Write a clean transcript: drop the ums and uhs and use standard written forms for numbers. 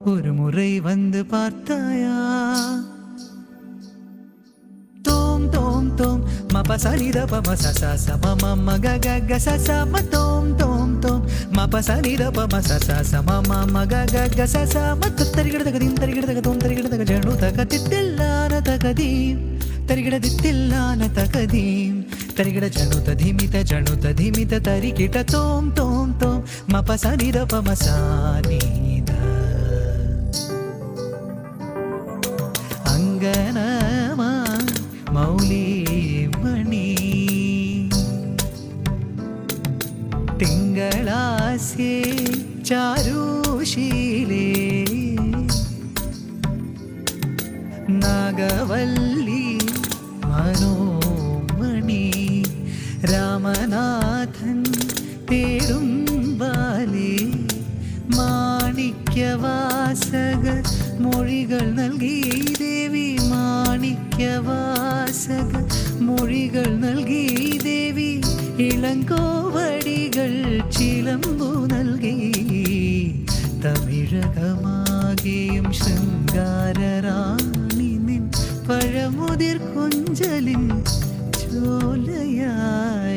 ஒரு முறை வந்து பார்த்தாயா தோம் தோம் தோம் மபசனித பமசச மம கக கசச மதோம் தோம் தோம் மபசனித பமசச மம கக கசச மத்த தரிகிடதகதிம் தரிகிடதகதோம் தரிகிடதக ஜணு தகதித்தில்லான தகதீம் தரிகிடதித்தில்லான தகதீம் தரிகிட ஜணுத ಧಿಮಿತ ತರಿಗಿಟ ತೋಂ ತೋಂ ತೋಂ ಮಪಸನಿದ ಪಮಸಾನಿದ ಅಂಗನಮ ಮೌಲಿ ಮಣಿ ತಿಂಗಳಾಸೆ ಚಾರುಶೀಲೆ ನಾಗವಲ್ಲಿ മനോമണി രാമനാഥൻ തേടും ബാലേ മാണിക്യവാസക മൊഴികൾ നൽകി ദേവി മാണിക്യവാസക മൊഴികൾ നൽകി ദേവി ഇളങ്കോവടികൾ ചിലമ്പു നൽകി തമിഴകമാകെയും ശൃംഗാരറാണി നിൻ പഴമുതിർ കൊഞ്ചലിൻ ചോലയായി